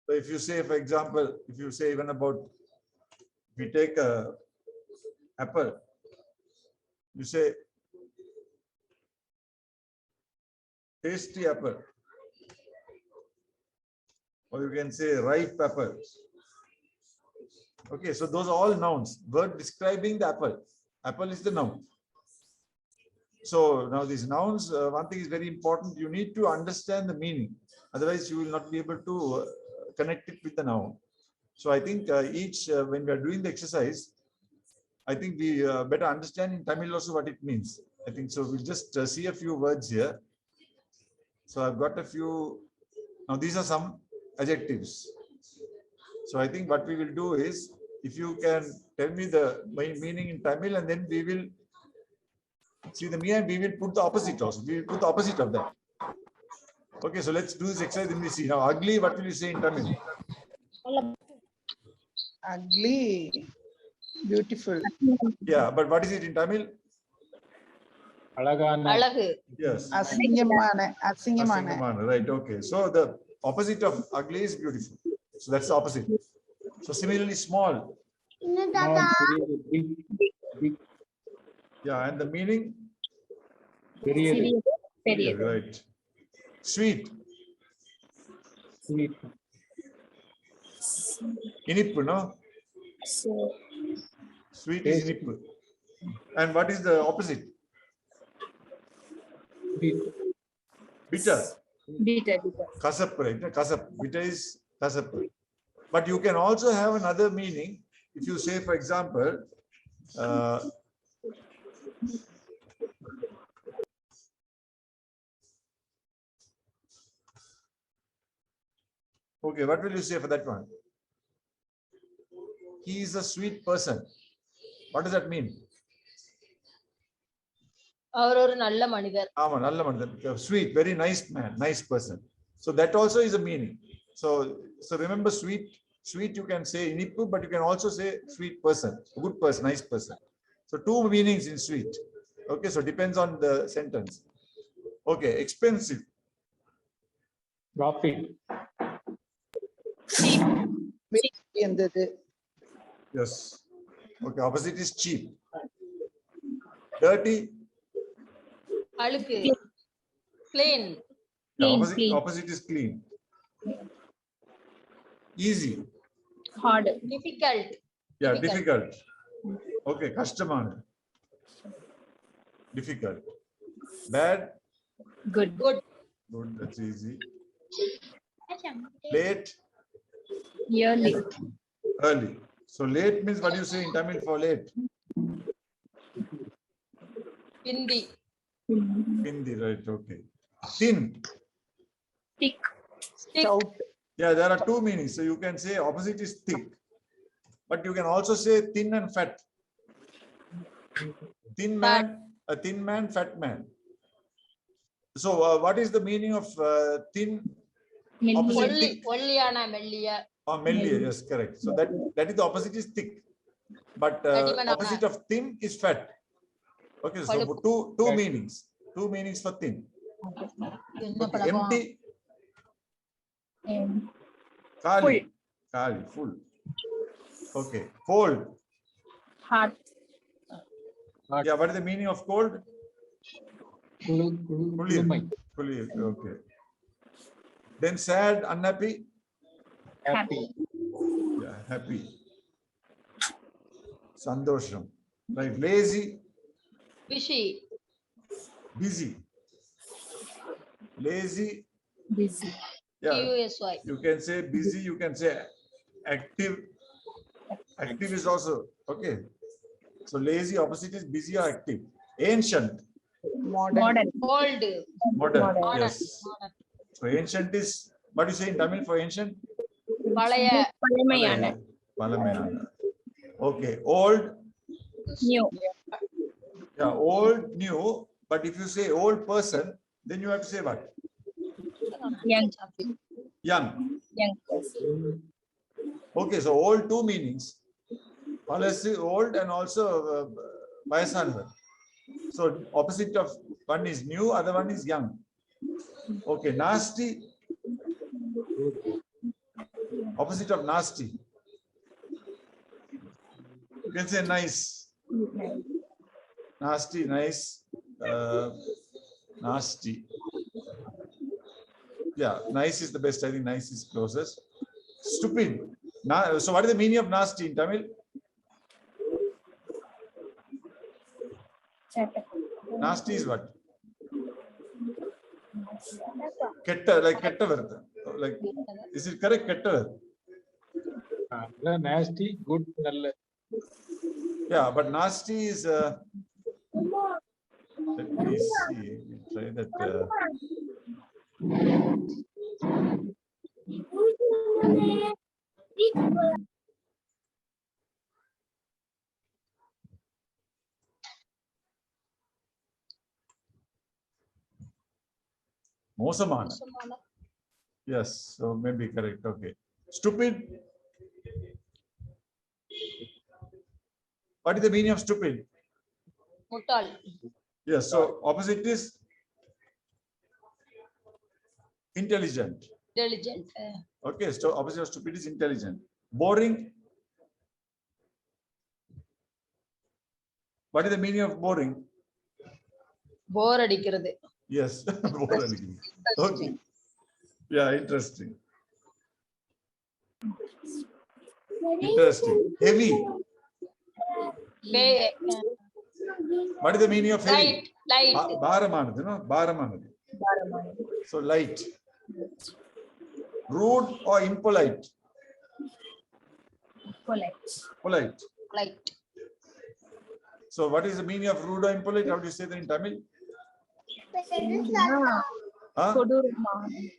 So if you say, for example, if you say even about, we take a apple, you say tasty apple, or you can say ripe apple. Okay, so those are all nouns, word describing the apple. Apple is the noun. So now these nouns, one thing is very important, you need to understand the meaning. Otherwise, you will not be able to connect it with the noun. So I think when we are doing the exercise, I think we better understand in Tamil also what it means. I think so. We'll just see a few words here. So I've got a few. Now these are some adjectives. So I think what we will do is, if you can tell me the meaning in Tamil, and then we will see the meaning, we will put the opposite also. We will put the opposite of that. Okay, so let's do this exercise and we see. Now, ugly, what will you say in Tamil? Ugly, beautiful. Yeah, but what is it in Tamil? Alagu. Yes. Asingamana. Asingamana, right, okay. So the opposite of ugly is beautiful. So that's the opposite. So similarly, small. Yeah, and the meaning? Yeah, right. Sweet. Inippu, no? Sweet is inippu. And what is the opposite? Bitter. Kasap, right? Kasap. Bitter is kasap. But you can also have another meaning. If you say, for example, okay, what will you say for that one? He is a sweet person. What does that mean? Sweet, very nice man, nice person. So that also is a meaning. So remember, sweet you can say inippu, but you can also say sweet person, good person, nice person. So two meanings in sweet. Okay, so depends on the sentence. Okay, expensive. Profit. Yes. Okay, opposite is cheap. Dirty. Clean. Opposite is clean. Easy. Hard. Difficult. Yeah, difficult. Okay, customer. Difficult. Bad. Good. Good, that's easy. Late. Early. So late means, what do you say in Tamil for late? Hindi, right, okay. Thin. thick. Yeah, there are two meanings. So you can say opposite is thick, but you can also say thin and fat. Thin man, a thin man, fat man. So what is the meaning of thin? Opposite thick. Oh, melliya, yes, correct. So that is the opposite is thick, but opposite of thin is fat. Okay, so two meanings for thin. Okay, empty. Kali, full. Okay, cold. Hot. Yeah, what is the meaning of cold? Kulir. Okay. Then sad, unhappy. Happy. Yeah, happy. Sandosham. Right. Lazy. Busy. Busy. Lazy. Busy. Yeah. You can say busy. You can say active. Active is also okay. So lazy opposite is busy or active. Ancient. Modern. Modern. Yes. So ancient is, what do you say in Tamil for ancient? Palamayana. Okay. Old. New. Yeah, old, new. But if you say old person, then you have to say what? Young. Young. Young. Okay, so old, two meanings. Policy old and also vayasanvar. So opposite of one is new, other one is young. Okay, nasty. Opposite of nasty. You can say nice. Nasty, nice. Nasty. Yeah, nice is the best. I think nice is closest. Stupid. So what is the meaning of nasty in Tamil? Nasty is what? Ketta, like ketta vartha. Like, is it correct? Ketta. Nasty, good, nalla. Yeah, but nasty is. Let me see. Try that. Mosamana. Yes, so maybe correct. Okay. Stupid. What is the meaning of stupid? Mutal. Yes, so opposite is intelligent. Diligent. Okay, so opposite of stupid is intelligent. Boring. What is the meaning of boring? Bore அடிக்கிறது. Yes, boring. Okay. Yeah, interesting. Interesting. Heavy. What is the meaning of heavy? Light. Bharamanadu, no? Bharamanadu. So light. Rude or impolite? Polite. Light. So what is the meaning of rude or impolite? How do you say that in Tamil? Huh?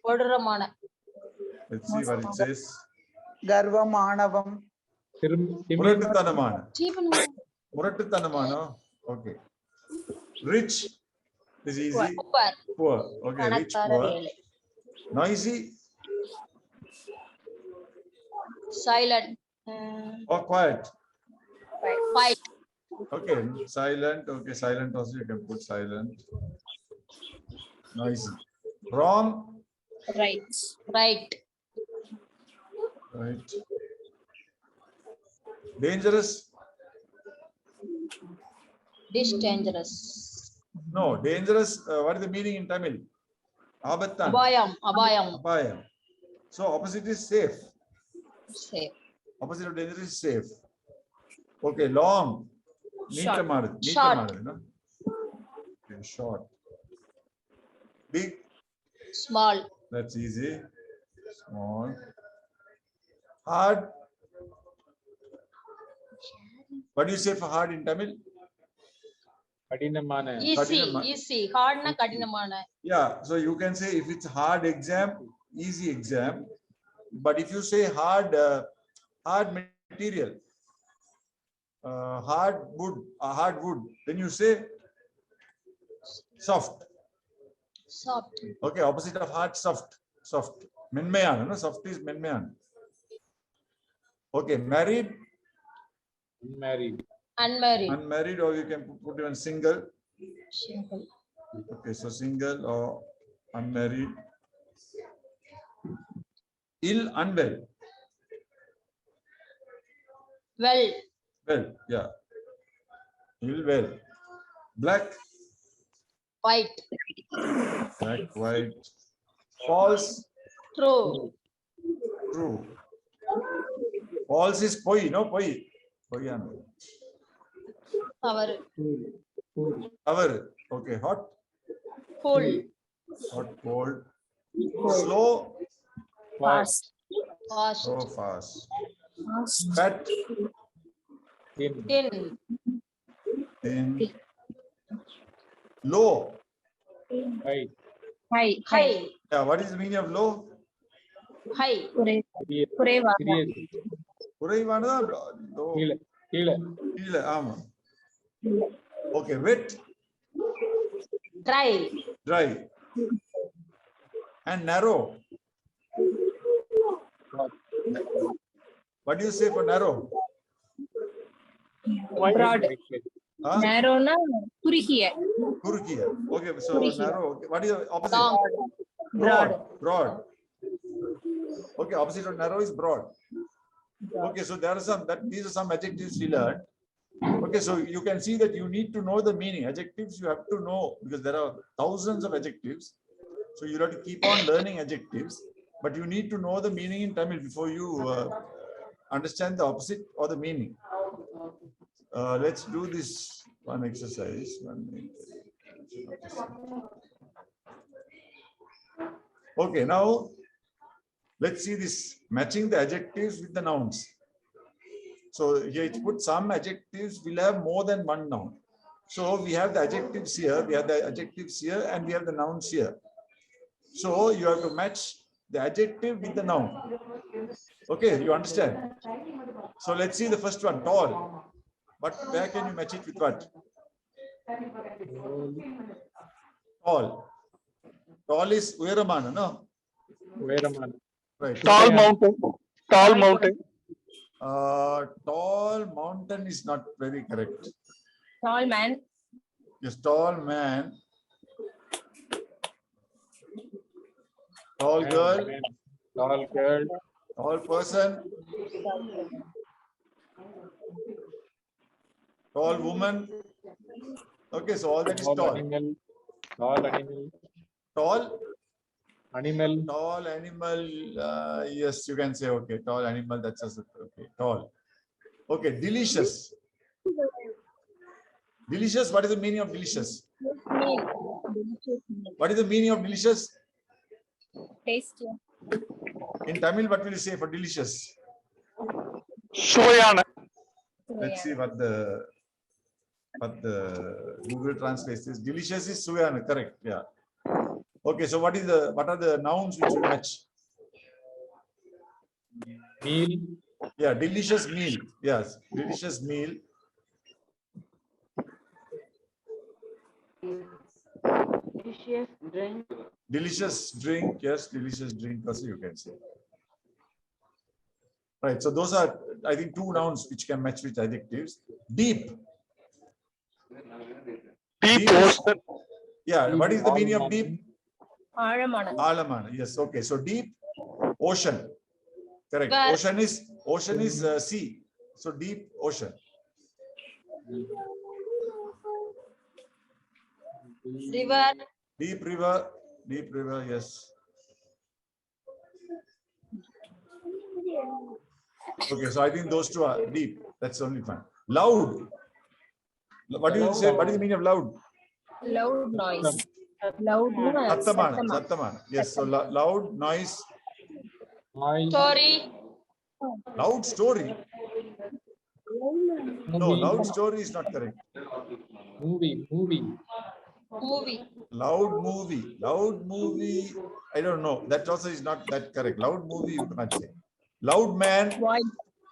கொடூரமான. Let's see what it says. Garvamanavam. Murattanamana. Murattanamana. Okay. Rich is easy. Poor. Okay, rich, poor. Noisy Silent. or quiet? Quiet. Okay, silent. Okay, silent also you can put silent. Noisy. Wrong. Right. Right. Right. Dangerous. Dangerous. No, dangerous. What is the meaning in Tamil? Abattan. Abayam. Apayam. So opposite is safe. Safe. Opposite of dangerous is safe. Okay, long. Short. Short. No? Okay, short. Big. Small. That's easy. Small. Hard. What do you say for hard in Tamil? Kadinamana. Easy. Hard na kadinamana. Yeah, so you can say if it's hard exam, easy exam. But if you say hard, hard material, hard wood, then you say soft. Soft. Okay, opposite of hard, soft. Menmayan, no? Soft is menmayan. Okay, married, Unmarried. Unmarried. unmarried, or you can put even single. Simple. Okay, so single or unmarried. Ill, unwell. Well. Well, yeah. Ill, well. Black, White. white. False, True. true. False is poi, no poi. Poyano. Cover. Cover. Okay, hot, Cool. hot, cold. Slow, Fast. Fast. so fast. Fat, Thin. thin. Low. High. High. Yeah, what is the meaning of low? High. குறைவாக. குறைவானதா? Low. கீழே. கீழே, ஆமா. Okay, wet, Dry. dry. And narrow. What do you say for narrow? Broad. Huh? Narrow-னா குறுகிய. Kurukiya. Okay, so Kurukiya. narrow. Okay. What is the opposite? Long. Broad. Broad. Okay, opposite of narrow is broad. Okay, so there are these are some adjectives we learned. Okay, so you can see that you need to know the meaning. Adjectives you have to know because there are thousands of adjectives. So you have to keep on learning adjectives, but you need to know the meaning in Tamil before you understand the opposite or the meaning. Let's do this one exercise. Okay, now let's see this matching the adjectives with the nouns. So here it's put some adjectives will have more than one noun. So we have the adjectives here, and we have the nouns here. So you have to match the adjective with the noun. Okay, you understand? So let's see the first one, tall. But where can you match it with what? Tall. Tall is Uyaramana, no? Veeraman. Right. Tall mountain. Tall mountain. Tall mountain is not very correct. Tall man. Yes, tall man. Tall girl. Tall girl. Tall person. Tall woman. Okay, so all that is Tall tall. animal. Tall animal. Tall. Animal. Tall animal. Yes, you can say okay. Tall animal. That's just okay. Tall. Okay, delicious. Delicious. What is the meaning of delicious? What is the meaning of delicious? Tasty. In Tamil, what will you say for delicious? Suvayana. Let's see what the Google translates is. Delicious is Suvayana, correct? Yeah. Okay, so what are the nouns which will match? Meal. Yeah, delicious meal. Yes, delicious meal. Delicious drink. Delicious drink. Yes, delicious drink also you can say. Right. So those are, I think, two nouns which can match with adjectives. Deep. Deep ocean. Yeah. What is the meaning of deep? Alamana. Alamana. Yes. Okay. So deep, ocean. Correct. But- Ocean is sea. So deep ocean. River. Deep river. Deep river. Yes. Okay. So I think those two are deep. That's only fine. Loud. What do you say? What is the meaning of loud? Loud noise. Loud noise. Sattamana. Sattamana. Yes. So loud noise. Noise. Story. Loud story. No, Movie. loud story is not correct. Movie. Movie. Loud movie. Loud movie. I don't know. That also is not that correct. Loud movie you cannot say. Loud man. Voice.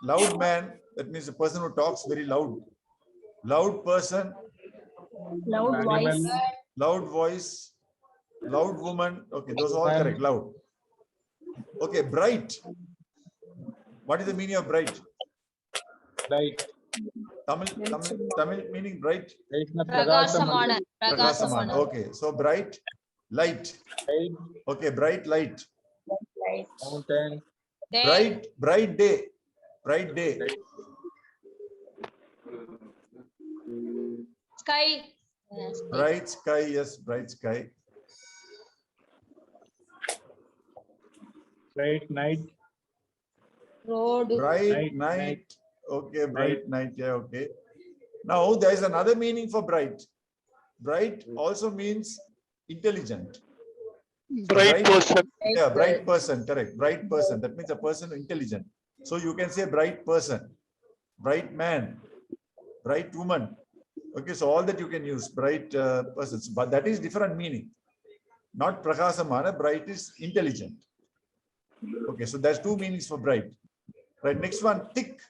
Loud man. That means a person who talks very loud. Loud person. Loud voice. Animal. Loud voice. Loud woman. Okay, those are all correct. Loud. Okay, bright. What is the meaning of bright? Light. Tamil meaning bright. Pragasamana. Prakasamana. Pragasamana. Okay, so bright, light. Light. Okay, bright light. Right. Mountain. Day. Bright day. Bright day. Sky. Yes. Bright sky. Yes, bright sky. Bright night. Road. Bright Night, night. Okay, bright night. Yeah, okay. Now there is another meaning for bright. Bright also means intelligent. Bright person. Yeah, bright person. Correct. Bright person. That means a person intelligent. So you can say bright person, bright man, bright woman. Okay, so all that you can use bright persons, but that is different meaning. Not prakasamana. Bright is intelligent. Okay, so there's two meanings for bright. Right. Next one, thick.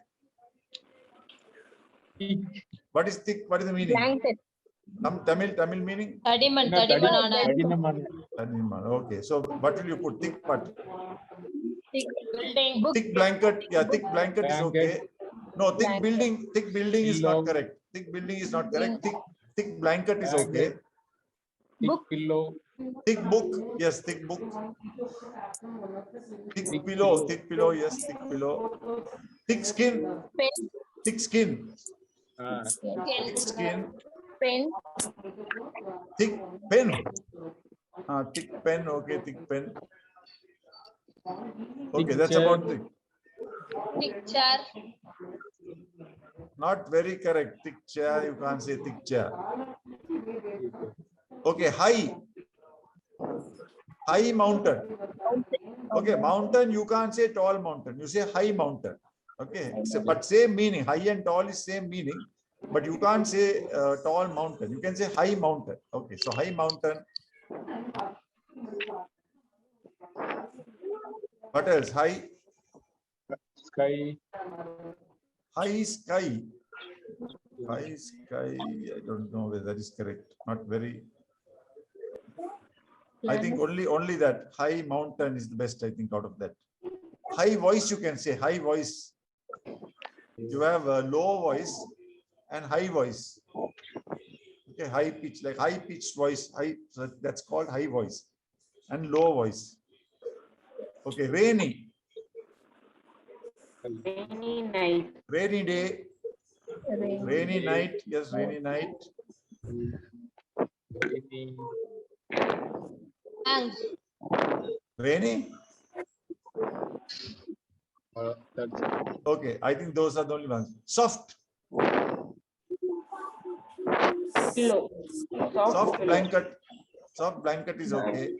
What is thick? What is the meaning? Blanket. Tamil meaning? Tadiman. Tadimanana. Tadiman. Okay, so what will you put? Thick what? Building. Thick blanket. Yeah, thick blanket is okay. No, thick building. Thick building is not correct. Thick building is not correct. Thick blanket is okay. thick Book. pillow, Thick book, yes, thick book. Thick Thick pillow, pillow. thick pillow, yes, thick pillow. Thick skin, Pen. thick skin, thick Ken. skin. Pen. Thick pen. Thick pen, okay, thick pen. Okay, Thick that's chair. about thick. Thick chair. Not very correct. Thick chair, you can't say thick chair. Okay, high. High mountain. Okay, mountain, you can't say tall mountain. You say high mountain. Okay, but same meaning. High and tall is same meaning. But you can't say tall mountain. You can say high mountain. Okay, so high mountain. What else? High. Sky, High sky. High sky. I don't know whether that is correct. Not very. I think only that high mountain is the best. I think out of that. High voice, you can say high voice. You have a low voice and high voice. Okay, high pitch, like high pitched voice. High, so that's called high voice, and low voice. Okay, rainy. Rainy night. Rainy day. Rainy night. Yes, rainy night. rainy, Hang. Rainy. that's it. Okay, I think those are the only ones. Soft. Pillow. Soft blanket. Soft blanket is okay.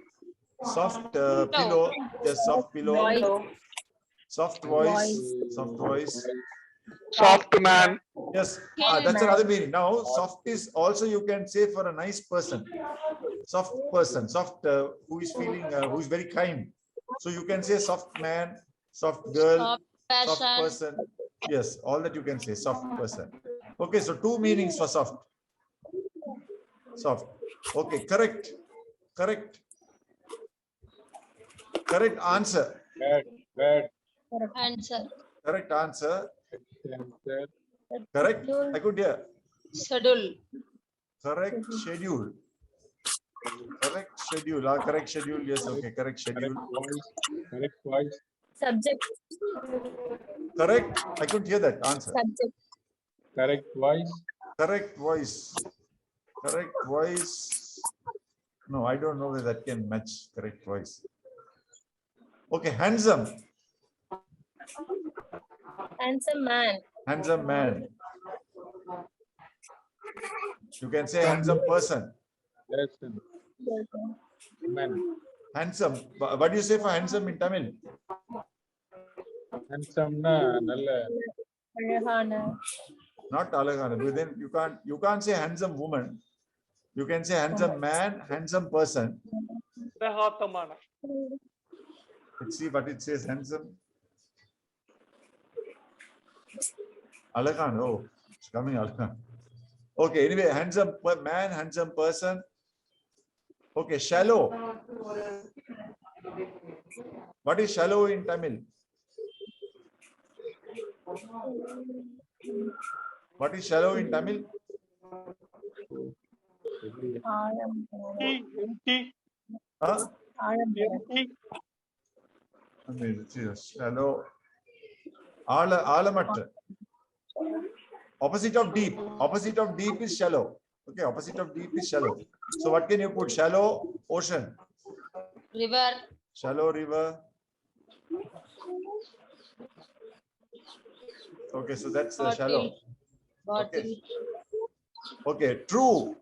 Soft pillow. Yes, soft pillow. Voice. Soft voice. Soft voice. Soft man. Yes, that's another meaning. Now, soft is also you can say for a nice person. Soft person, soft who is feeling, who is very kind. So you can say soft man, soft girl, Soft soft person. person. Yes, all that you can say, soft person. Okay, so two meanings for soft. Soft. Okay, correct. Correct. Correct answer. Bad Answer. Correct answer. answer. Correct. I could hear. Schedule. Correct schedule. Correct schedule. Correct schedule. Yes, okay. Correct schedule. Correct voice. Subject. Correct. I couldn't hear that answer. Subject. Correct voice. Correct voice. Correct voice. No, I don't know whether that can match correct voice. Okay, handsome. Handsome man. Handsome man. You can say handsome person. Person. Man. Handsome. What do you say for handsome in Tamil? Handsome na nalla. அழகான. Not alagana. But then you can't say handsome woman. You can say handsome man, handsome person. Let's see what it says. Handsome. Alagan. Oh, it's coming Alagan. Okay, anyway, handsome man, handsome person. Okay, shallow. What is shallow in Tamil? What is shallow in Tamil? ஆழம். Empty. Huh? ஆழம். Empty. I mean, it's shallow. Alamatra. Opposite of deep. Opposite of deep is shallow. Okay, opposite of deep is shallow. So what can you put? Shallow ocean. River. Shallow river. Okay, so that's shallow. Bottle. Okay, true.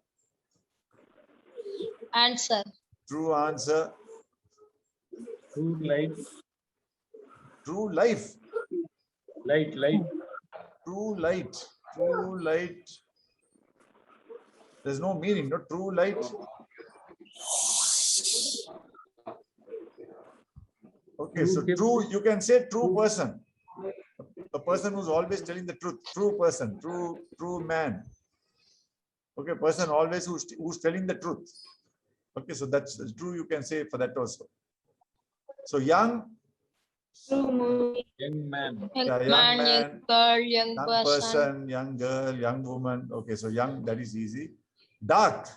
Answer. True answer. True light. True life. Light. True light. True light. There's no meaning, no true light. Okay, so true, you can say true person. The person who's always telling the truth. True person, true man. Okay, person always who's telling the truth. Okay, so that's true, you can say for that also. So young. Young man. Young Yeah, young man, man, young girl, young Young person. person, young girl, young woman. Okay, so young, that is easy. Dark.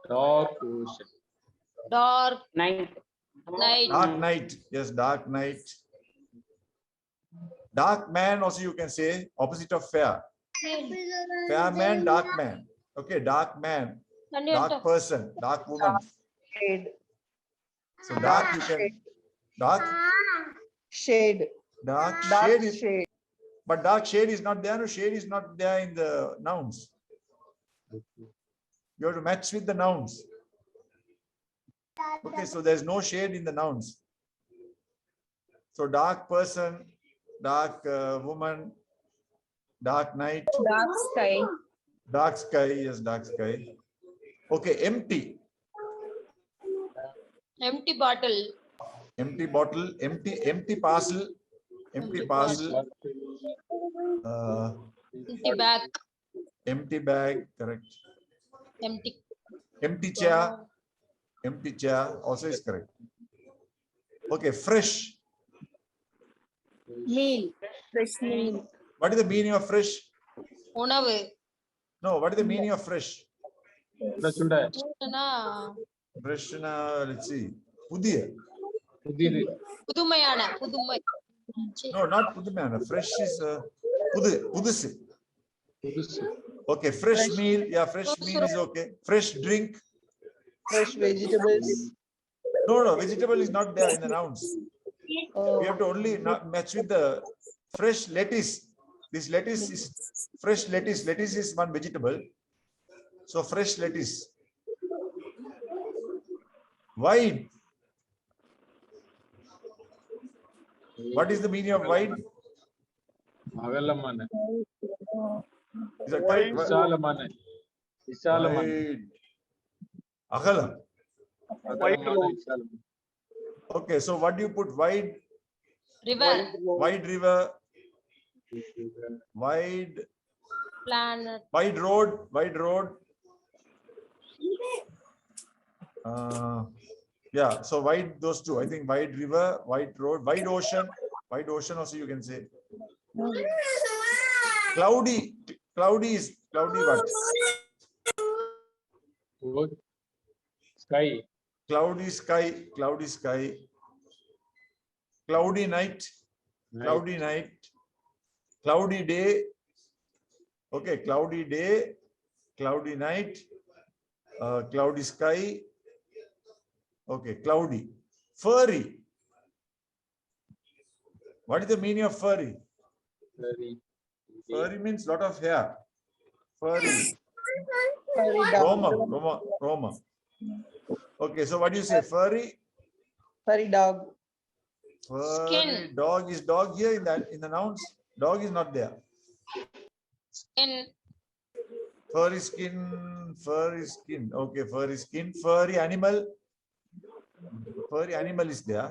Dark ocean. Dark Night. night. Dark night. Yes, dark night. Dark man also you can say opposite of fair. Fair man, dark man. Okay, dark man, dark person, dark woman. Shade. So dark you can dark Shade. dark Dark shade is, shade. but dark shade is not there. No, shade is not there in the nouns. You have to match with the nouns. Okay, so there's no shade in the nouns. So dark person, dark woman, dark night, Dark sky. dark sky. Yes, dark sky. Okay, empty, Empty bottle. empty bottle, empty parcel, empty parcel, Empty bag. empty bag. Correct. Empty. Empty chair, empty chair also is correct. Okay, fresh. Meal. Fresh meal. What is the meaning of fresh? உணவு. No, what is the meaning of fresh? சுட Fresh, let's see. Pudiya. புதிது. புதுமையான புதுமை. No, not pudumana. Fresh is pudusu. புதுசு. Okay, fresh meal. Yeah, fresh meal is okay. Fresh drink. Fresh vegetables. No, vegetable is not there in the nouns. Oh, We have to only not match with the fresh lettuce. This lettuce is fresh lettuce. Lettuce is one vegetable. So fresh lettuce. Wide. What is the meaning of wide? அகலமான. Is that correct? விசாலமான. விசாலமான. Wide. Agalam. அகலமான விசாலமான. Okay, so what do you put? Wide, River. wide river, wide, Planet. wide road, wide road. Yeah, so wide those two. I think wide river, wide road, wide ocean also you can say. Cloudy, cloudy is cloudy what? Sky. Cloudy sky, cloudy sky. Cloudy night, cloudy night. Cloudy day. Okay, cloudy day, cloudy night, cloudy sky. Okay, cloudy. Furry. What is the meaning of furry? Very. Furry means lot of hair. Furry. very dark. Roma. Okay, so what do you say? Furry? Furry dog. Furry. Skin. Dog is dog here in the nouns. Dog is not there. Skin. Furry skin, furry skin. Okay, furry skin. Furry animal. Furry animal is there.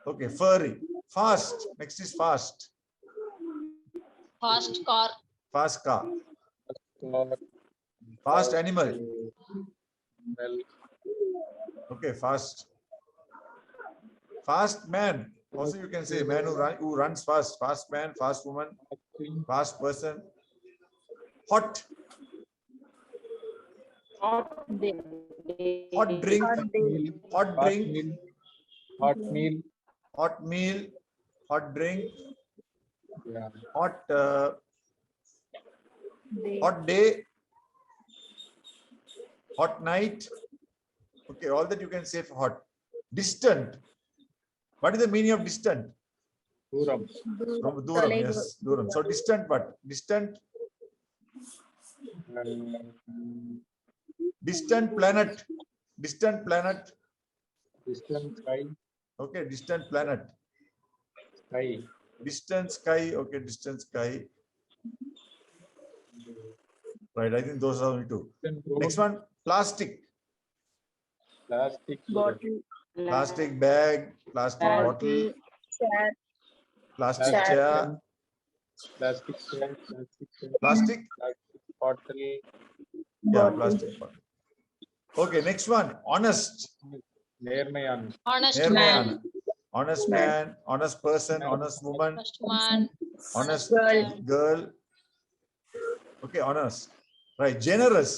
Okay, furry. Fast. Next is fast. Fast car. Fast car. Fast animal. Well, Okay, fast. Fast man. Also you can say man who runs fast. Fast man, fast woman, fast person. Hot. Hot day. Hot drink. Hot hot drink. meal. Hot meal. Hot meal. Hot drink. Yeah. Hot hot day. Hot night. Okay, all that you can say for hot. Distant. What is the meaning of distant? தூரம். From Duram, yes, Duram. So distant what? Distant, distant planet. Distant planet. Distant sky. Okay, distant planet. Sky. Distant sky. Okay, distant sky. Right, I think those are only two. Distant road. Next one, plastic. Plastic. Bottle. Plastic bag, plastic bottle, Chair. plastic Chair. chair, Plastic chair. Plastic chair. plastic. Plastic bottle. Yeah, plastic bottle. Okay, next one, honest. நேர்மையான. Honest Nirmayana. man. Honest man, honest person, honest woman, Honest man. honest Girl. girl. Okay, honest. Right, generous.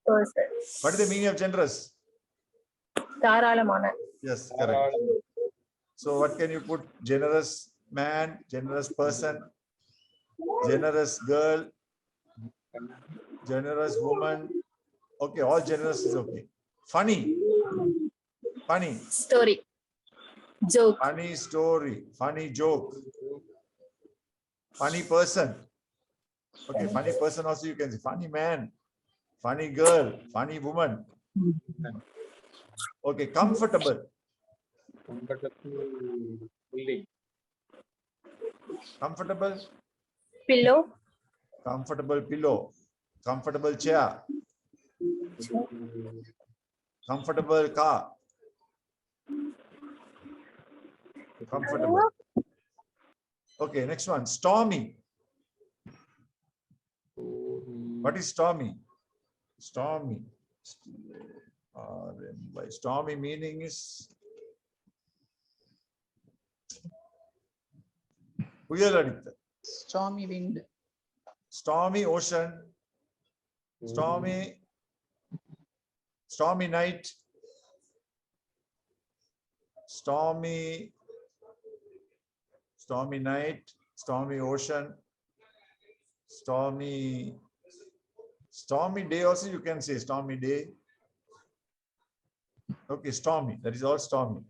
person. What is the meaning of generous? தாராளமான. Yes, correct. So what can you put? Generous man, generous person, generous girl, generous woman. Okay, all generous is okay. Funny, funny, Story. Joke. funny story, funny joke, funny person. Okay, funny person also you can say funny man, funny girl, funny woman. Okay, comfortable, Building. comfortable, Pillow. comfortable pillow, comfortable chair, comfortable car, comfortable. Okay, next one, stormy. What is stormy? Stormy. By stormy meaning is புயல் அடித்த, Stormy wind. stormy ocean, stormy, stormy night, stormy, stormy night, stormy ocean, stormy, stormy day also you can say stormy day. Okay, stormy, that is all stormy.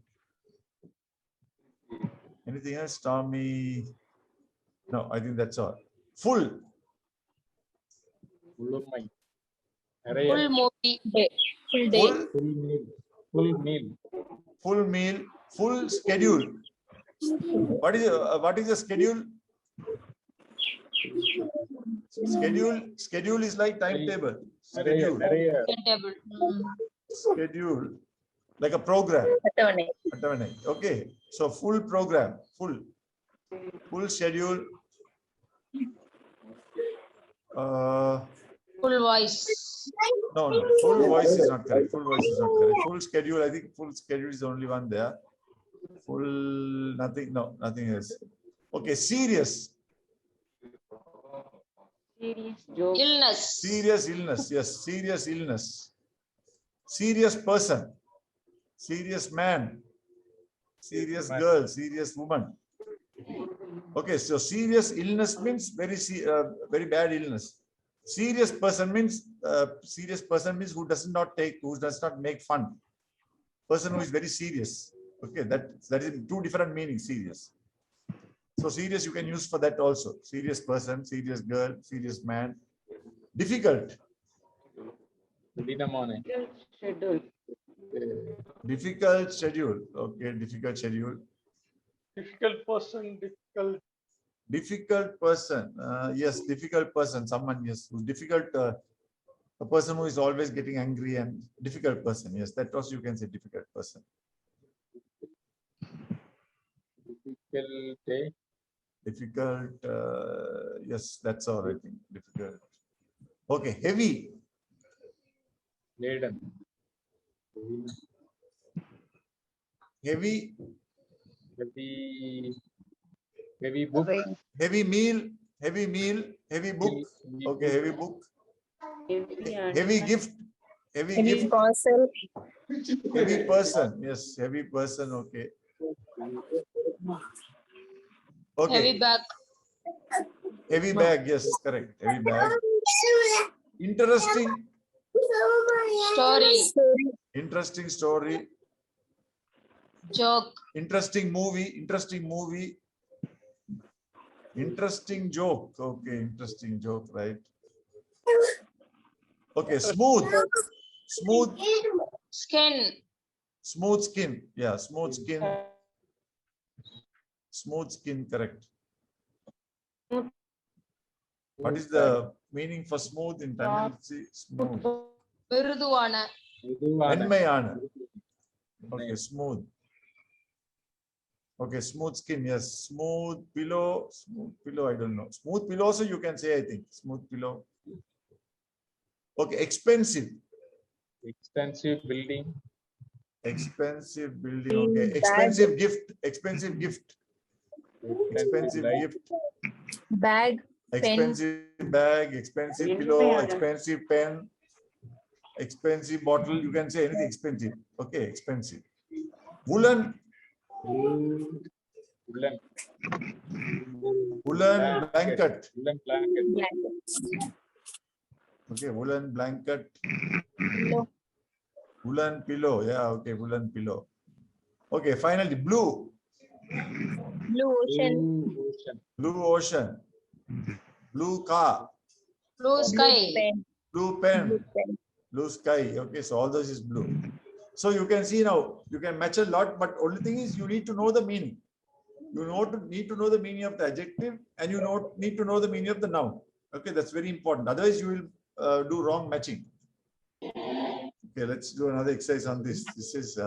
Anything else? Stormy? No, I think that's all. Full. முழுமை. நிறைய. Full movie. Day. Full day. Full, Full meal. Full meal. full meal, full schedule. What is the schedule? Schedule is like timetable. நிறைய. Schedule, நிறைய. Table. schedule, like a program. அட்டவணை. Atavane. Okay, so full program, full schedule. Full voice. No, full voice is not correct. Full voice is not correct. Full schedule, I think full schedule is the only one there. Full, nothing, no, nothing else. Okay, serious. Serious joke. Illness. Serious illness, yes, serious illness. Serious person, serious man, serious girl, serious woman. Okay, so serious illness means very bad illness. Serious person means who does not make fun. Person who is very serious. Okay, that is two different meanings. Serious. So serious you can use for that also. Serious person, serious girl, serious man. Difficult. கடினமான. Schedule. Difficult schedule. Okay, difficult schedule. Difficult person, difficult. Difficult person. Yes, difficult person. Someone, yes, who's difficult. A person who is always getting angry and difficult person. Yes, that also you can say difficult person. Difficult day. Difficult. Yes, that's all I think. Difficult. Okay, heavy. Laden. Heavy. Heavy book. Rain. Heavy meal. Heavy meal. Heavy book. Okay, heavy book. Heavy gift. Heavy Heavy gift. parcel. Heavy person. Yes, heavy person. Okay. Okay. Heavy bag. Heavy bag. Yes, correct. Heavy bag. Interesting. Story. Interesting story. Joke. Interesting movie. Interesting movie. Interesting joke. Okay, interesting joke, right? Okay, smooth. Smooth. Skin. Smooth skin. Yeah, smooth skin. Smooth skin, correct. What is the meaning for smooth in Tamil? See, smooth. மிருதுவான. மெதுவான. Enmayana. Okay, smooth. Okay, smooth skin. Yes, smooth pillow. Smooth pillow. I don't know. Smooth pillow also you can say. I think smooth pillow. Okay, expensive. Expensive building. Expensive building. Okay, expensive gift. Expensive gift. Expensive light. gift. Bag. expensive bag, expensive Pen. pillow, expensive pen, expensive bottle. You can say anything expensive. Okay, expensive. Woolen, Woolen. woolen blanket. Woolen blanket. Blanket. Okay, woolen blanket, Pillow. woolen pillow. Yeah, okay, woolen pillow. Okay, finally, blue, Blue ocean. Blue ocean. blue ocean, blue car, Blue sky. Pen. blue pen, Blue pen. blue sky. Okay, so all those is blue. So you can see now, you can match a lot, but only thing is you need to know the meaning. You need to know the meaning of the adjective, and you need to know the meaning of the noun. Okay, that's very important. Otherwise, you will do wrong matching. Okay, let's do another exercise on this. This is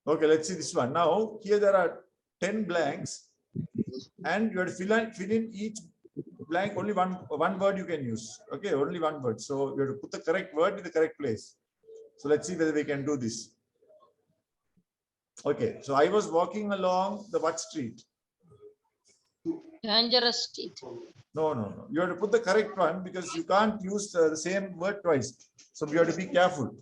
okay, let's see this one. Now, here there are 10 blanks, and you have to fill in each blank only one word you can use. Okay, only one word. So you have to put the correct word in the correct place. So let's see whether we can do this. Okay, so I was walking along the what street? Dangerous street. No, no, no. You have to put the correct one because you can't use the same word twice. So you have to be careful.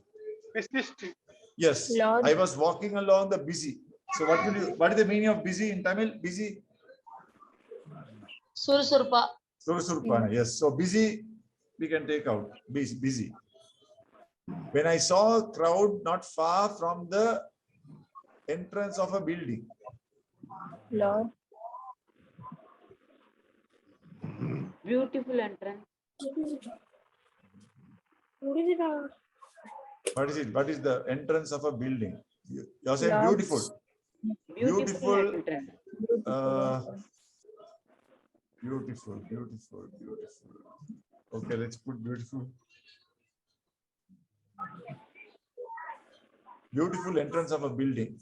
Busy street. Yes, Lord. I was walking along the busy. So what is the meaning of busy in Tamil? Busy? Surusurpa. Surusurupana. Yes. So busy, we can take out. Busy. When I saw a crowd not far from the entrance of a building. Lord. Beautiful entrance. What is it? What is the entrance of a building? You're saying Lord. beautiful. Beautiful Beautiful. entrance. Beautiful. Okay, let's put beautiful. Beautiful entrance of a building.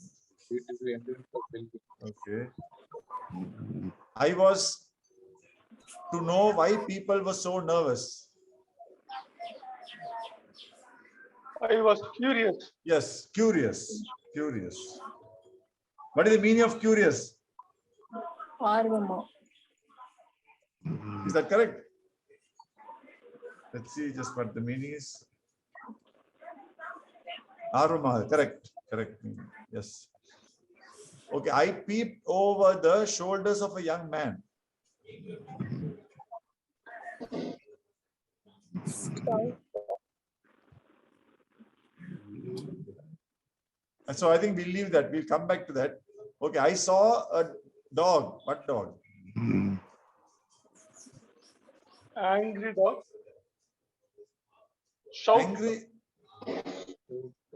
Beautiful entrance of building. Okay. I was to know why people were so nervous. I was curious. Yes, curious. What is the meaning of curious? Arvamo. Is that correct? Let's see just what the meaning is. Aruma, correct. Yes. Okay, I peeped over the shoulders of a young man. And so I think we'll leave that. We'll come back to that. Okay, I saw a dog. What dog? Angry dog. Shout. Angry.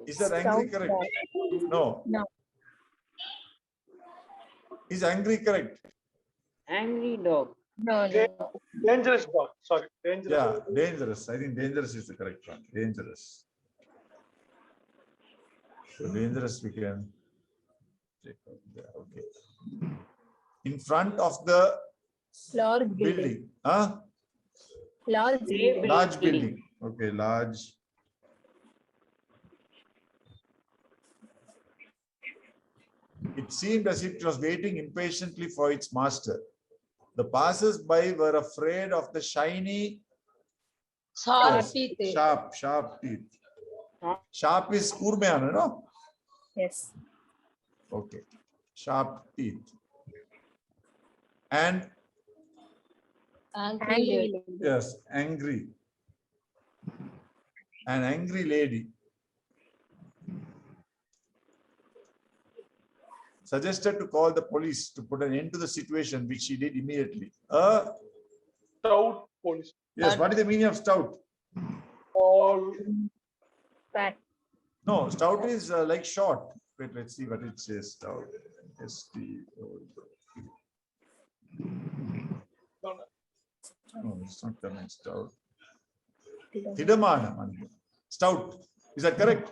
Is that angry correct? No. No. Is angry correct? Angry dog. No. Dangerous dog. Sorry. Dangerous. Yeah, dangerous. I think dangerous is the correct one. Dangerous. So dangerous we can take out there. Okay. In front of the Large building. building. Huh? Large building. Large building. Okay, large. It seemed as if it was waiting impatiently for its master. The passers-by were afraid of the shiny, Sharp teeth. sharp teeth. Sharp is kurmeana, no? Yes. Okay. Sharp teeth. And Angry. Angry. yes, angry. An angry lady. Suggested to call the police to put an end to the situation, which she did immediately. Stout police. Yes, what is the meaning of stout? All Fat. No, stout is like short. Wait, let's see what it says. Stout. No, it's not coming. Stout. Tidamana. Stout. Is that correct?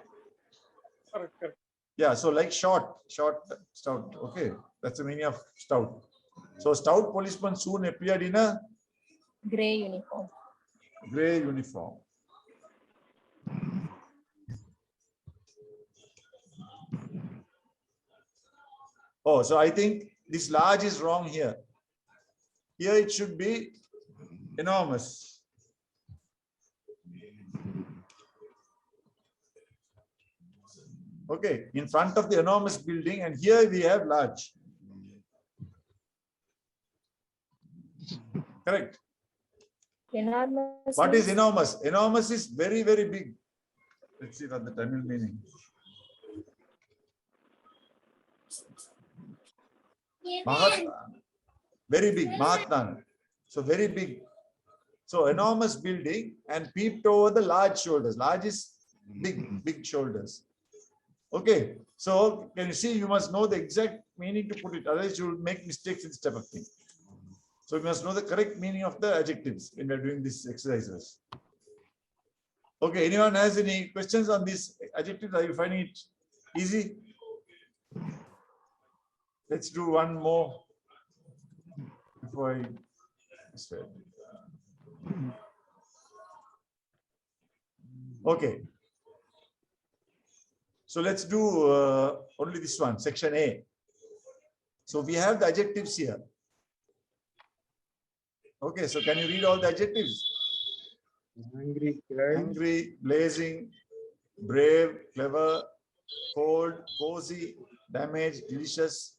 correct. Yeah, so like short, stout. Okay, that's the meaning of stout. So stout policeman soon appeared in a Gray uniform. gray uniform. Oh, so I think this large is wrong here. Here it should be enormous. Okay, in front of the enormous building, and here we have large. Correct. Enormous. What is means- enormous? Enormous is very, very big. Let's see what the Tamil meaning. Mahatma. Very big, Mahatma. So very big. So enormous building and peeped over the large shoulders. Large is big, big shoulders. Okay. So can you see, you must know the exact meaning to put it, otherwise you will make mistakes in this type of thing. So you must know the correct meaning of the adjectives when we are doing these exercises. Okay, anyone has any questions on these adjectives? Are you finding it easy? Let's do one more before I start. Okay. So let's do only this one, section A. So we have the adjectives here. Okay, so can you read all the adjectives? Angry, glad, Angry, blazing, brave, clever, cold, cozy, damaged, delicious,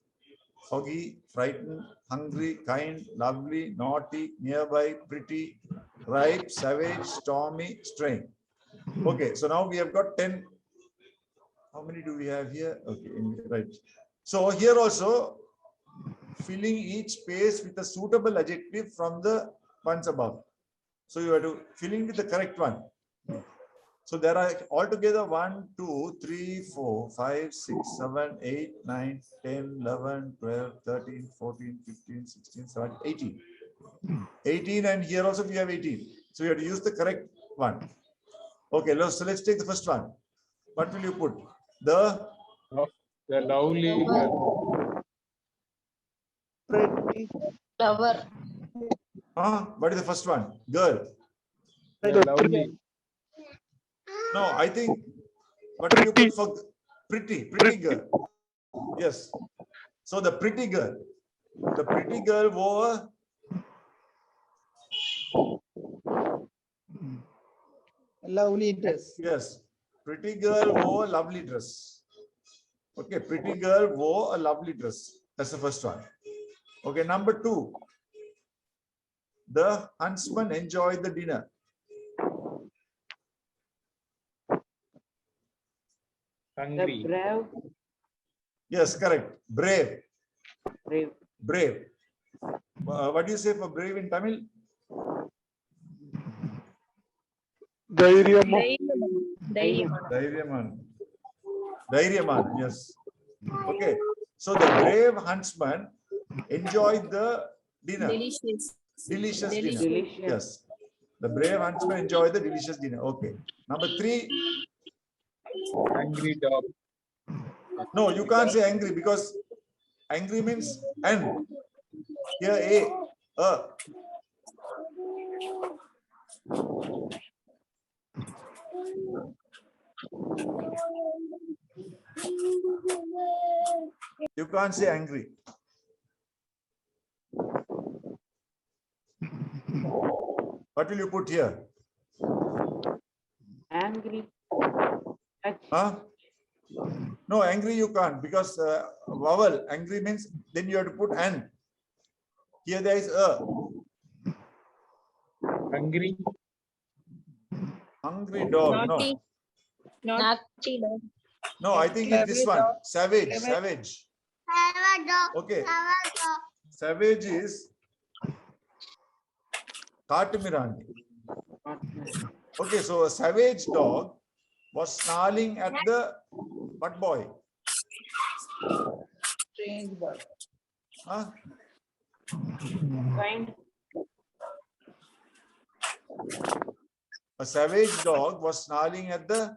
foggy, frightened, hungry, kind, lovely, naughty, nearby, pretty, ripe, savage, stormy, strange. Okay, so now we have got 10. How many do we have here? Okay, right. So here also, filling each space with a suitable adjective from the ones above. So you have to fill in with the correct one. So there are altogether 1, 2, 3, 4, 5, 6, 7, 8, 9, 10, 11, 12, 13, 14, 15, 16, 17, 18. 18, and here also we have 18. So you have to use the correct one. Okay, so let's take the first one. What will you put? The lovely girl, Pretty. Flower. what is the first one? Girl. the lovely, No, I think what do you put for pretty girl? Yes. So the pretty girl wore Lovely dress. yes, pretty girl wore a lovely dress. Okay, pretty girl wore a lovely dress. That's the first one. Okay, number 2. The huntsman enjoyed the dinner. The hungry, brave, Yes, correct. Brave. brave, Brave. What do you say for brave in Tamil? ಧೈರ್ಯಮ ಧೈರ್ಯಮಾನ. Dhairyaman. Dhairyaman, yes. Okay. So the brave huntsman enjoyed the dinner. Delicious. Delicious dinner. delicious. Yes. The brave huntsman enjoyed the delicious dinner. Okay. Number 3. angry dog, No, you can't say angry because angry means N. Here A. You can't say angry. What will you put here? Angry. Touch. Huh? No, angry you can't because vowel, angry means then you have to put N. Here there is a. hungry, Hungry dog. Naughty. No, Naughty dog. no, I think it's this one. Savage, Clever. savage. Okay. Savage is Katumirani. Okay, so a savage dog was snarling at the what boy? Strange boy. Huh? Kind. A savage dog was snarling at the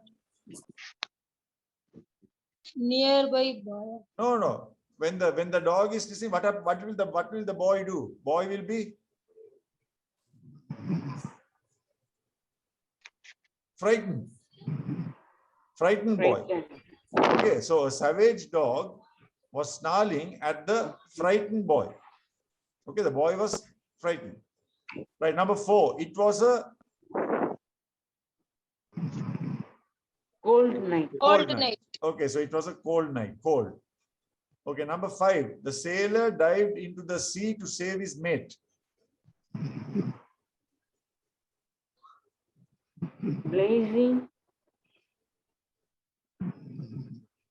Nearby boy. no. When the dog is listening, what will the boy do? Boy will be frightened boy. Frightened. Okay, so a savage dog was snarling at the frightened boy. Okay, the boy was frightened. Right, number 4, it was a Cold night. Cold night. night. Okay, so it was a cold night, cold. Okay, number 5, the sailor dived into the sea to save his mate. Blazing.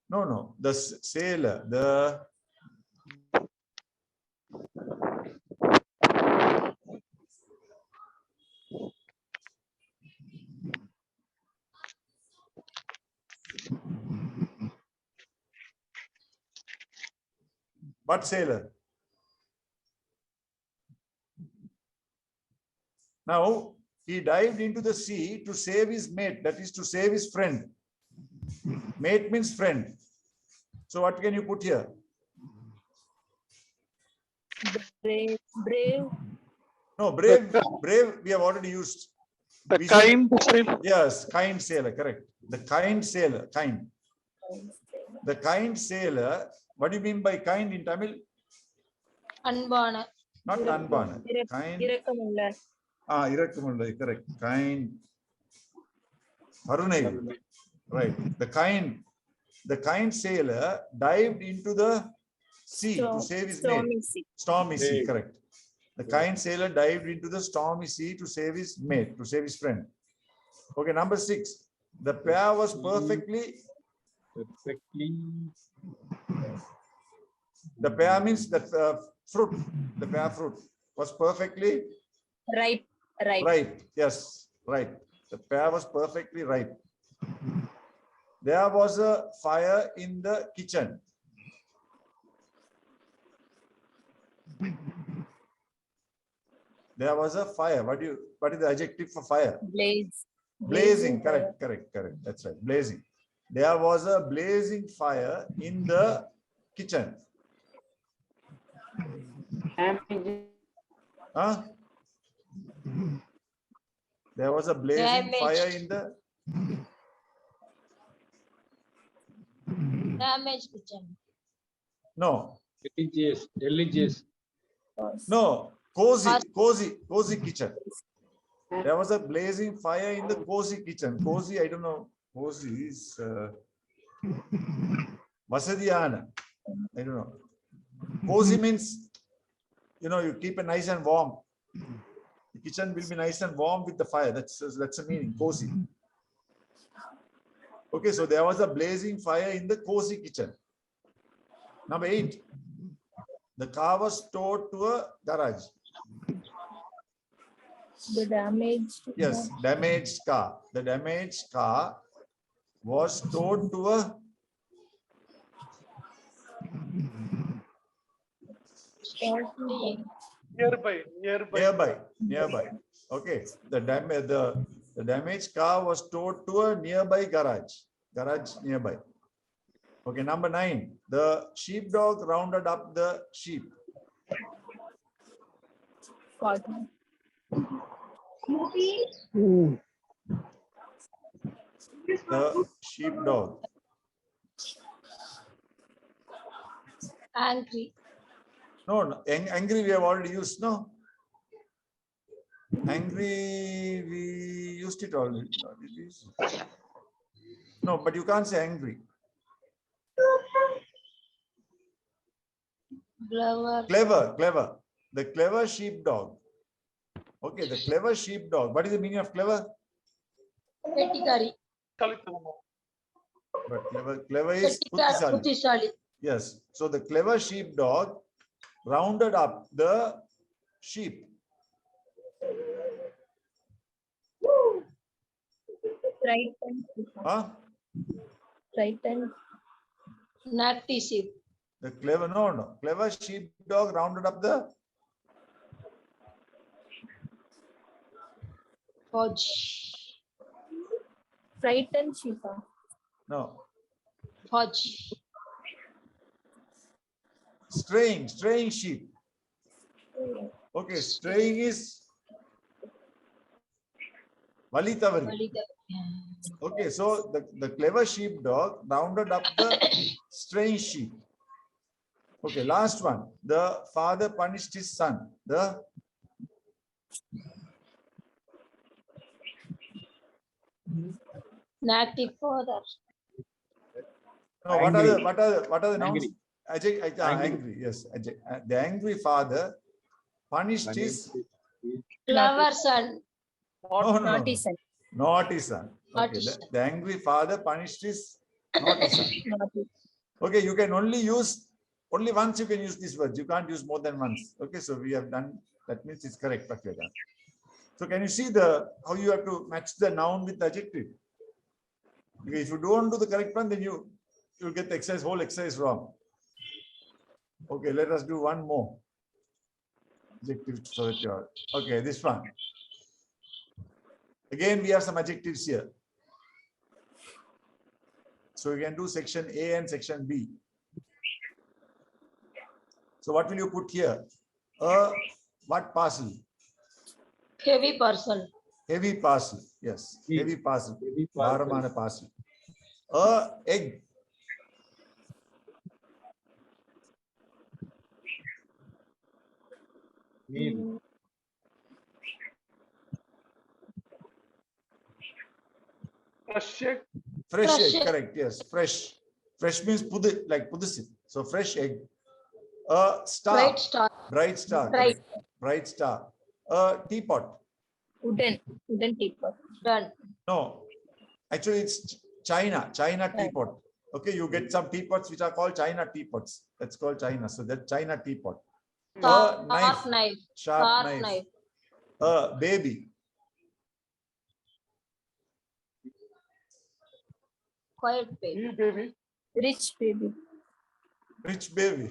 No, the sailor, the what sailor? Now, he dived into the sea to save his mate, that is to save his friend. Mate means friend. So what can you put here? Brave. Brave. No, brave, we have already used. The We should- kind sailor. Yes, kind sailor, correct. The kind sailor, kind. The kind sailor, what do you mean by kind in Tamil? Anbana. Not anbana. Kind. இரக்கமுள்ள. Irakkamullai, correct. Kind. Harunai. Right. The kind sailor dived into the sea to save his mate. Stormy sea. Stormy sea, Hey. correct. The kind sailor dived into the stormy sea to save his mate, to save his friend. Okay, number 6. The pair was perfectly, the pear means that fruit, the pear fruit was perfectly Ripe. ripe. Yes, right. The pear was perfectly ripe. There was a fire in the kitchen. There was a fire. What is the adjective for fire? Blaze. Blazing. Correct. That's right. Blazing. There was a blazing fire in the kitchen. Damage. Huh? There was a blazing fire in the Damaged kitchen. no, Religious. no, cozy kitchen. There was a blazing fire in the cozy kitchen. Cozy, I don't know. Cozy is Vasadiyana. I don't know. Cozy means, you keep it nice and warm. The kitchen will be nice and warm with the fire. That's the meaning, cozy. Okay, so there was a blazing fire in the cozy kitchen. Number 8, the car was towed to a garage. The damaged. Yes, damaged car. The damaged car was towed to a nearby. Okay, the damaged car was towed to a nearby garage nearby. Okay, number 9, the sheepdog rounded up the sheep. The sheepdog. Angry. No, angry we have already used, no? Angry, we used it already. No, but you can't say angry. Clever. The clever sheepdog. Okay, the clever sheepdog. What is the meaning of clever? Kettikari. But clever is buddhisali. Buddhisali. Yes. So the clever sheepdog rounded up the sheep. Huh? Naughty sheep. The clever sheepdog rounded up the Fudge. Frightened sheep. no Fudge. straying sheep. Okay, straying is Valitavari. Okay, so the clever sheepdog rounded up the straying sheep. Okay, last one. The father punished his son. The Naughty father. no, what are the nouns? Angry. Angry. Yes. The angry father punished his Clever son. no, Naughty son. naughty son. Okay. Naughty son. The angry father punished his naughty son. Naughty. Okay, you can only once you can use these words. You can't use more than once. Okay, so we have done, that means it's correct what we have done. So can you see how you have to match the noun with the adjective? Okay, if you don't do the correct one, then you'll get the whole exercise wrong. Okay, let us do one more adjective so that you're okay. This one. Again, we have some adjectives here. So we can do section A and section B. So what will you put here? What parcel? Heavy person. Heavy parcel. Yes, heavy parcel. Heavy parcel. Bharamana parcel. Egg. Meal. Fresh egg. Fresh Fresh egg, egg. correct. Yes, fresh. Fresh means pudusi. So fresh egg. Star. Bright star. Bright star. Bright. Correct. Bright star. Teapot. Wooden teapot. Done. No, actually it's China teapot. Okay, you get some teapots which are called China teapots. That's called China. So that China teapot. Sharp Knife. knife. Sharp Sharp knife. knife. Baby. Quiet baby. Baby. Rich baby. Rich baby.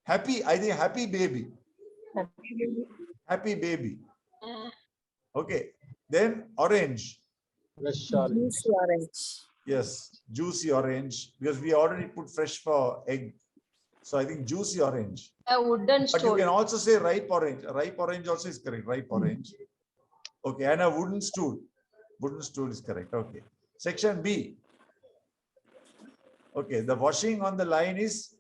Happy, I think happy baby. Happy baby. Happy baby. Uh, Okay. Then orange. Fresh orange. Juicy orange. Yes, juicy orange. Because we already put fresh for egg. So I think juicy orange. A wooden But you stool. can also say ripe orange. Ripe orange also is correct. Ripe orange. Okay. And a wooden stool. Wooden stool is correct. Okay. Section B. Okay. The washing on the line is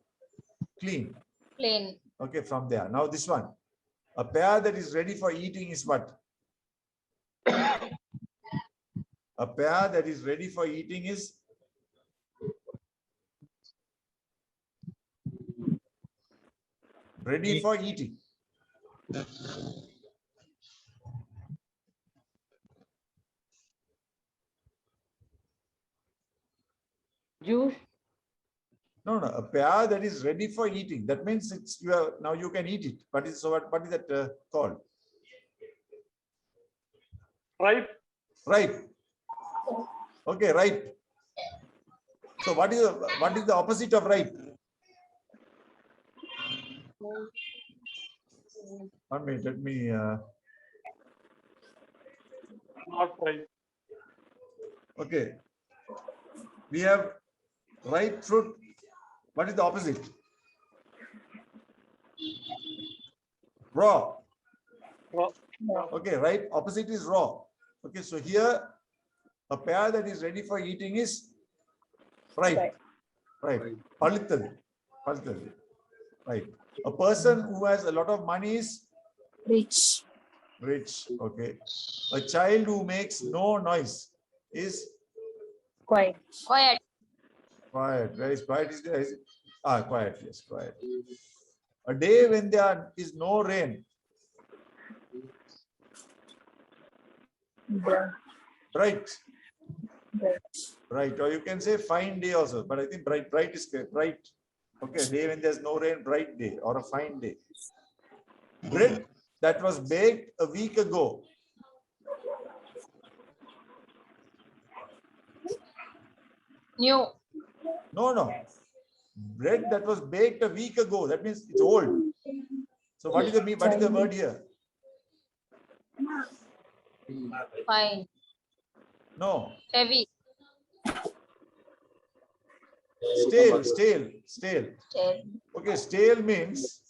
clean. Plain. Okay. From there. Now this one. A pear that is ready for eating is what? A pear that is ready for eating is ready for eating. Juice. No, a pear that is ready for eating. That means it's now you can eat it. What is that called? Ripe. Ripe. Okay, ripe. So what is the opposite of ripe? 1 minute, let me Not ripe. okay. We have ripe fruit. What is the opposite? Raw. Raw. Okay, ripe opposite is raw. Okay, so here a pear that is ready for eating is ripe. Right. Palitadu. Right. A person who has a lot of money is Rich. rich. Okay. A child who makes no noise is Quiet. Quiet. quiet. Where is quiet? Is there? Quiet. Yes, quiet. A day when there is no rain. Bright. Bright. Bright. Right. Or you can say fine day also. But I think bright is correct. Bright. Okay. Day when there's no rain, bright day or a fine day. Bread that was baked a week ago. New. No. Bread that was baked a week ago. That means it's old. So what is the word here? Fine. No. Heavy. Stale. Stale. Okay, stale means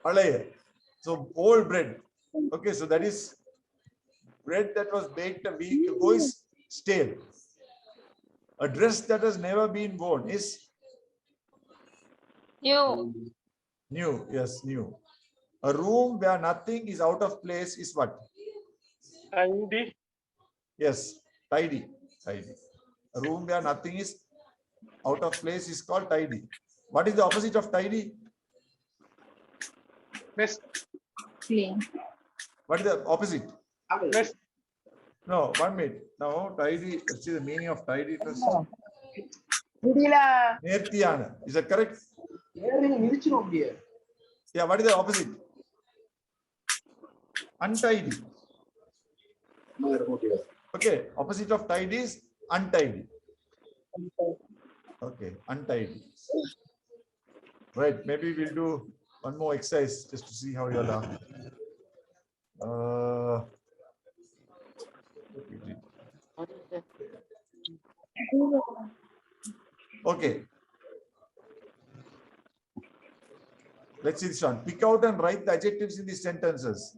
alaya. So old bread. Okay, so that is bread that was baked a week ago is stale. A dress that has never been worn is New. new. Yes, new. A room where nothing is out of place is what? Tidy. Yes, tidy. Tidy. A room where nothing is out of place is called tidy. What is the opposite of tidy? Mess. Clean. What is the opposite? Mess. No, 1 minute. Now, tidy. Let's see the meaning of tidy first. Nertiyana. Is that correct? Yeah, what is the opposite? Untidy. Okay, opposite of tidy is untidy. Okay, untidy. Right, maybe we'll do one more exercise just to see how you all are. Okay. Let's see this one. Pick out and write the adjectives in these sentences.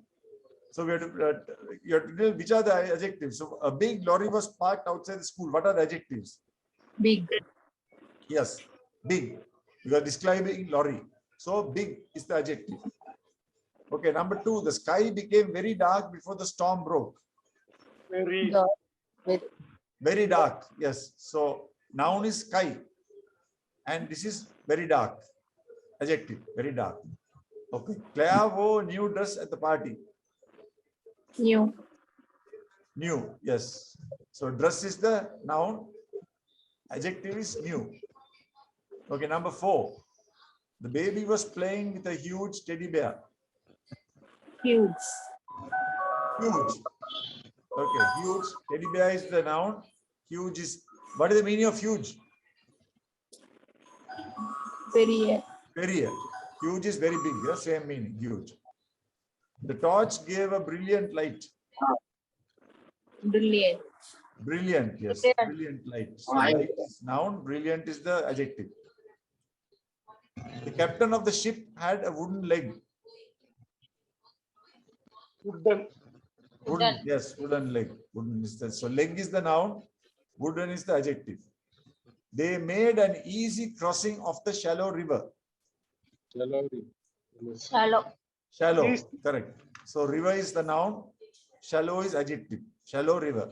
So we have to, you have to tell which are the adjectives. So a big lorry was parked outside the school. What are the adjectives? Big. Yes, big. You are describing lorry. So big is the adjective. Okay, number 2, the sky became very dark before the storm broke. Very. Dark. Very. Very dark. Yes. So noun is sky. And this is very dark. Adjective, very dark. Okay. Claire wore new dress at the party. New. New. Yes. So dress is the noun. Adjective is new. Okay. Number 4. The baby was playing with a huge teddy bear. Huge. Huge. Okay. Huge. Teddy bear is the noun. Huge is, what is the meaning of huge? Very. Very. Huge is very big. Yeah? Same meaning. Huge. The torch gave a brilliant light. Brilliant. Brilliant. Yes. Brilliant. Brilliant light. So light is noun. Brilliant is the adjective. The captain of the ship had a wooden leg. Wooden. Wooden. Yes. Wooden leg. Wooden is the, so leg is the noun. Wooden is the adjective. They made an easy crossing of the shallow river. Shallow. Shallow, East. correct. So river is the noun, shallow is adjective. Shallow river.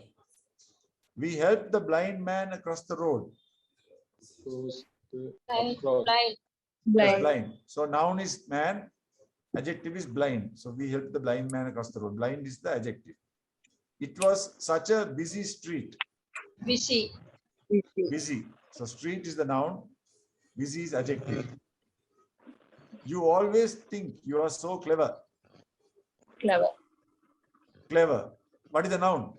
We helped the blind man across the road. Blind. Blind. Yes, Blind. blind. So noun is man, adjective is blind. So we helped the blind man across the road. Blind is the adjective. It was such a busy street. Busy. Busy. So street is the noun, busy is adjective. You always think you are so clever. Clever. Clever. What is the noun?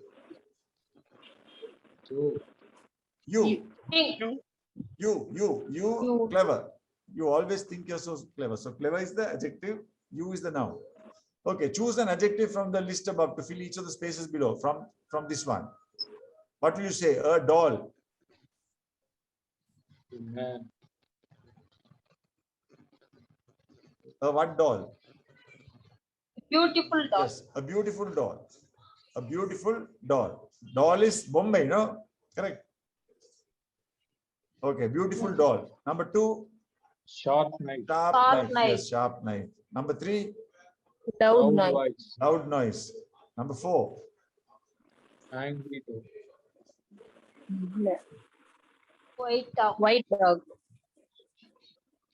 You. Think. You, clever. You always think you're so clever. So clever is the adjective, you is the noun. Okay, choose an adjective from the list above to fill each of the spaces below from this one. What will you say? A doll. A what doll? Beautiful dog. Yes, a beautiful doll. A beautiful doll. Doll is Bombay, no? Correct. Okay, beautiful doll. Number 2, Sharp knife. sharp Sharp knife. knife. Yes, sharp knife. Number 3, Loud noise. voice. loud noise. Number 4, Angry dog. White dog. White dog.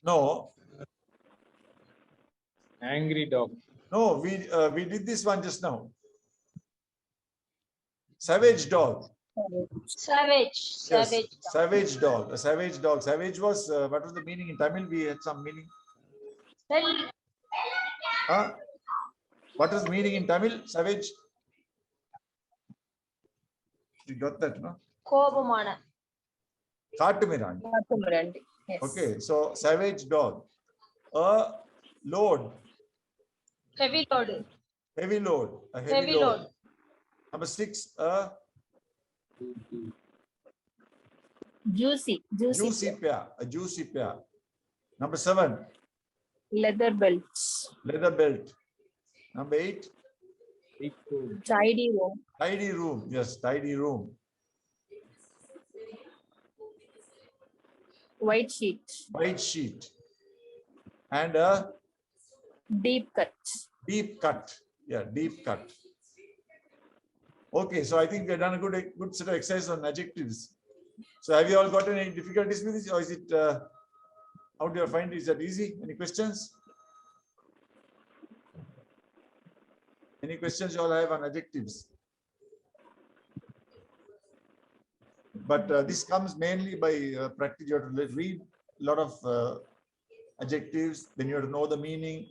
no, Angry dog. no, we did this one just now. Savage dog. Savage. Yes, Savage dog. savage dog. A savage dog. Savage was, what was the meaning in Tamil? We had some meaning. Then Huh? What was the meaning in Tamil? Savage. You got that, no? கோபமான. Kaatumiran. Kaatumirandi. Yes. Okay, so savage dog. A load, Heavy load. heavy load. A heavy, Heavy load. load. Number 6, a Juicy. juicy pear. A juicy pear. Number 7, Leather belts. leather belt. Number 8, Big room. Tidy room. tidy room. Yes, tidy room. White sheet. white sheet. And a Deep cut. deep cut. Yeah, deep cut. Okay, so I think we've done a good set of exercise on adjectives. So have you all got any difficulties with this, or is it, how do you find it? Is that easy? Any questions? Any questions you all have on adjectives? But this comes mainly by practice. You have to read a lot of adjectives, then you have to know the meaning.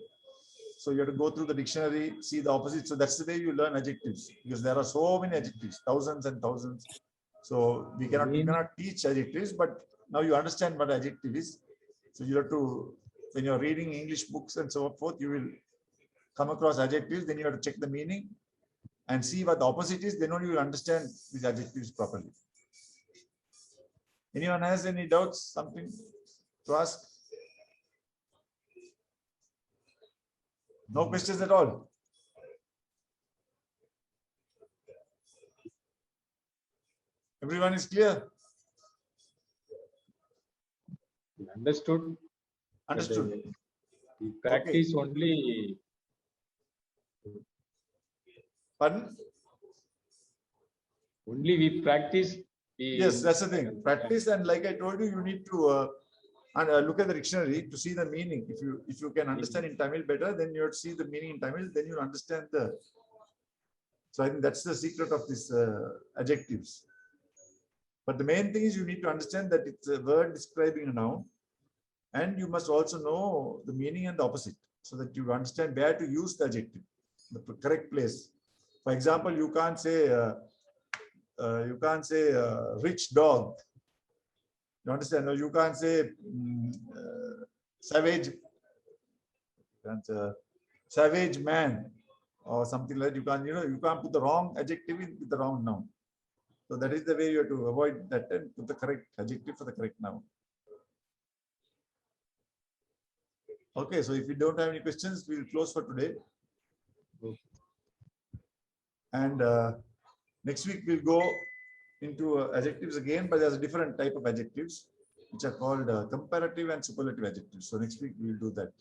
So you have to go through the dictionary, see the opposite. So that's the way you learn adjectives, because there are so many adjectives, thousands and thousands. So we cannot teach adjectives, but now you understand what adjective is. So you have to, when you're reading English books and so forth, you will come across adjectives, then you have to check the meaning and see what the opposite is, then only you will understand these adjectives properly. Anyone has any doubts, something to ask? No questions at all? Everyone is clear? Understood. Understood. We practice only. Pardon? Only we practice. Yes, that's the thing. Practice, and like I told you, you need to look at the dictionary to see the meaning. If you can understand in Tamil better, then you have to see the meaning in Tamil. Then you understand the. So I think that's the secret of these adjectives. But the main thing is you need to understand that it's a word describing a noun, and you must also know the meaning and the opposite, so that you understand where to use the adjective, the correct place. For example, you can't say rich dog. You understand? Or you can't say savage. Savage man or something like that. You can't put the wrong adjective in with the wrong noun. So that is the way you have to avoid that and put the correct adjective for the correct noun. Okay, so if you don't have any questions, we'll close for today. And next week we'll go into adjectives again, but there's a different type of adjectives which are called comparative and superlative adjectives. So next week we'll do that.